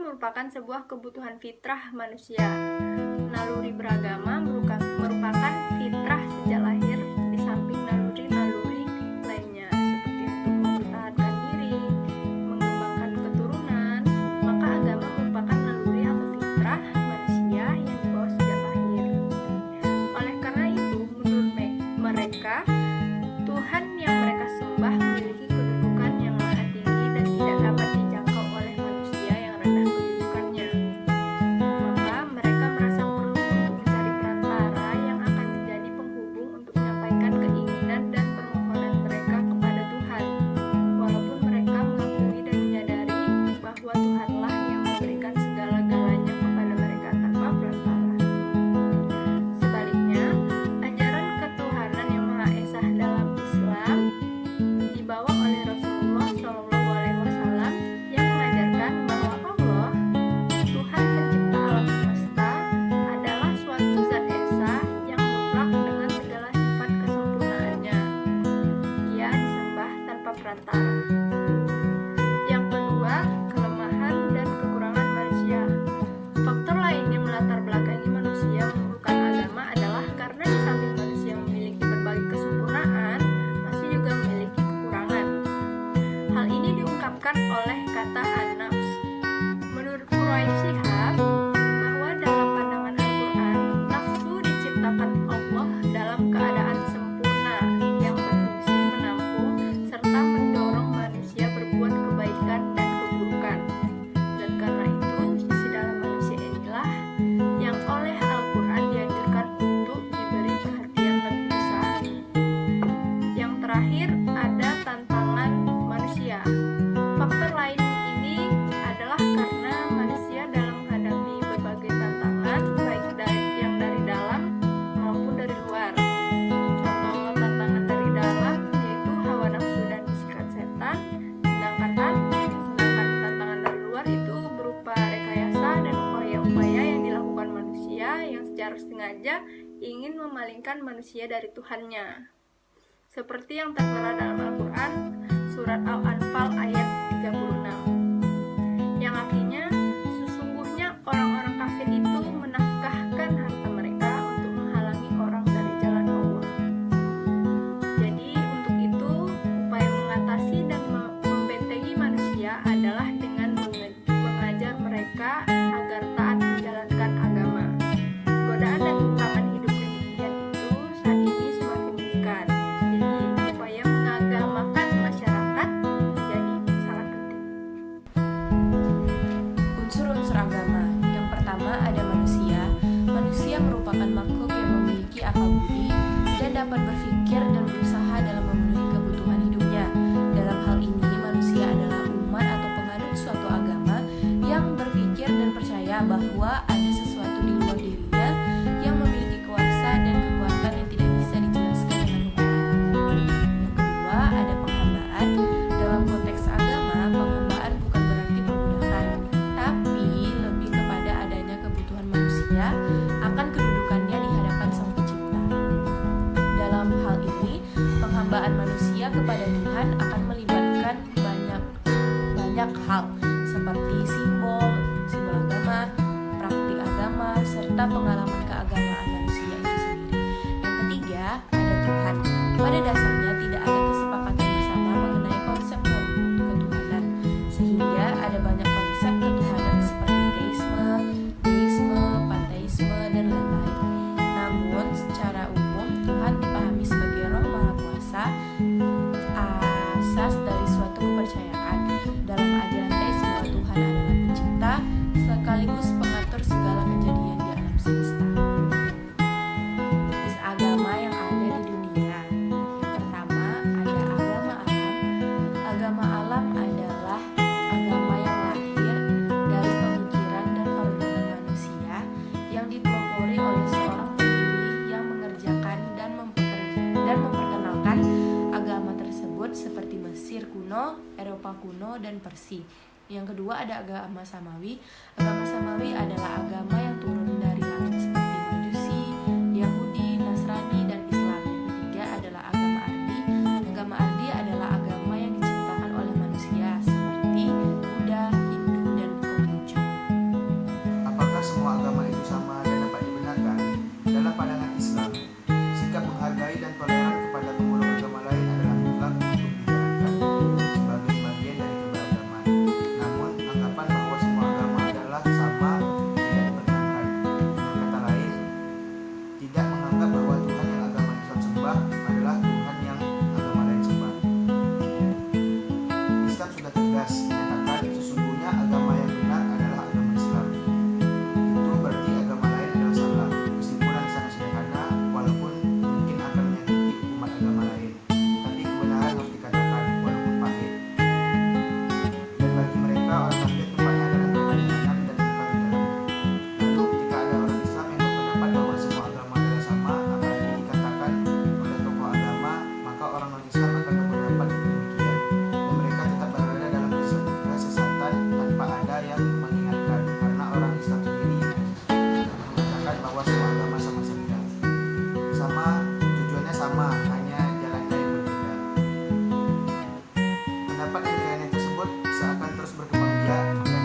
merupakan sebuah kebutuhan fitrah manusia. Naluri beragama merupakan fitrah sejak lahir, di samping naluri-naluri lainnya seperti untuk mempertahankan diri, mengembangkan keturunan. Maka agama merupakan naluri atau fitrah manusia yang dibawa sejak lahir. Oleh karena itu, menurut mereka, Tuhan yang mereka sembah memiliki kedudukan yang maha tinggi dan tidak dapat dijangkau oleh manusia yang rendah kedudukannya. Maka mereka merasa perlu untuk mencari perantara yang akan menjadi penghubung untuk menyampaikan keinginan dan permohonan mereka kepada Tuhan, walaupun mereka mengakui dan menyadari bahwa Tuhanlah yang memberikan segala-galanya kepada mereka tanpa perantara. Sebaliknya, ajaran ketuhanan yang Maha Esa dalam Islam dibawa oleh Rasulullah SAW yang mengajarkan bahwa Allah, Tuhan pencipta alam semesta, adalah suatu zat esa yang mutlak dengan segala sifat kesempurnaannya. Ia disembah tanpa perantara. Yang kedua, kelemahan dan kekurangan manusia. Faktor lain yang melatar belakangi manusia memerlukan agama adalah karena di samping manusia memiliki berbagai kesempurnaan, masih juga memiliki kekurangan. Hal ini diungkapkan oleh kata an-nafs. Menurut Quraisy Shihab, bahwa dalam pandangan Al-Quran, nafsu diciptakan Allah dalam keadaan sempurna yang berfungsi menampung serta mendorong manusia berbuat kebaikan dan keburukan. Dan karena itu, sisi dalam manusia inilah yang oleh Al-Quran dianjurkan untuk diberi perhatian lebih besar. Yang terakhir, ada tantangan manusia. Faktor lain ini adalah karena manusia dalam menghadapi berbagai tantangan, baik yang dari dalam maupun dari luar. Contoh tantangan dari dalam yaitu hawa nafsu dan bisikan setan, sedangkan tantangan dari luar itu berupa rekayasa dan upaya-upaya yang dilakukan manusia yang secara sengaja ingin memalingkan manusia dari Tuhannya. Seperti yang tertera dalam Al-Quran, surat Al-Anfal ayat 36, yang artinya, sesungguhnya orang-orang kafir itu menafkahkan harta mereka untuk menghalangi orang dari jalan Allah. Jadi, untuk itu, upaya mengatasi dan membentengi manusia adalah dengan mengajar mereka agar taat menjalankan agama. Godaan dan tantangan hidup demikian itu saat ini semakin meningkat. Jadi, upaya mengagamakan masyarakat menjadi sangat penting. Unsur-unsur agama. Yang pertama ada manusia. Manusia merupakan makhluk yang memiliki akal budi dan dapat berpikir dan berusaha dalam memenuhi kebutuhan hidupnya. Dalam hal ini, manusia adalah umat atau penganut suatu agama yang berpikir dan percaya bahwa ada sesuatu di luar dirinya yang memiliki kuasa dan kekuatan yang tidak bisa dijelaskan dengan hukum. Yang kedua, ada penghambaan. Dalam konteks agama, penghambaan bukan berarti perbudakan, tapi lebih kepada adanya kebutuhan manusia akan kedudukannya di hadapan Sang Pencipta. Dalam hal ini, penghambaan manusia kepada Tuhan akan melibatkan banyak hal seperti simbol agama, praktik agama, serta pengalaman keagamaan manusia itu sendiri. Yang ketiga, ada Tuhan. Pada dasarnya tidak ada kesepakatan bersama mengenai konsep ketuhanan, sehingga ada banyak konsep ketuhanan seperti teisme, deisme, panteisme, dan lain-lain. Namun, secara umum, Tuhan dipahami sebagai Roh Maha Kuasa, asas dari suatu kepercayaan. Dalam ajaran teisme, Tuhan adalah pencipta sekaligus pengatur segala kejadian di alam semesta. Jenis agama yang ada di dunia. Yang pertama ada agama alam. Agama alam adalah agama yang lahir dari pemikiran dan perkembangan manusia yang dipelopori oleh seorang pendiri yang mengerjakan dan memperkenalkan agama tersebut seperti Mesir kuno, Eropa kuno, dan Persia. Yang kedua ada agama samawi. Agama samawi adalah agama yang turun dari langit seperti Majusi, Yahudi, Nasrani, dan Islam. Yang ketiga adalah agama ardi. Agama ardi adalah agama yang diciptakan oleh manusia seperti Buddha, Hindu, dan Konghucu. nilai-nilai tersebut seakan terus berkembang biak dan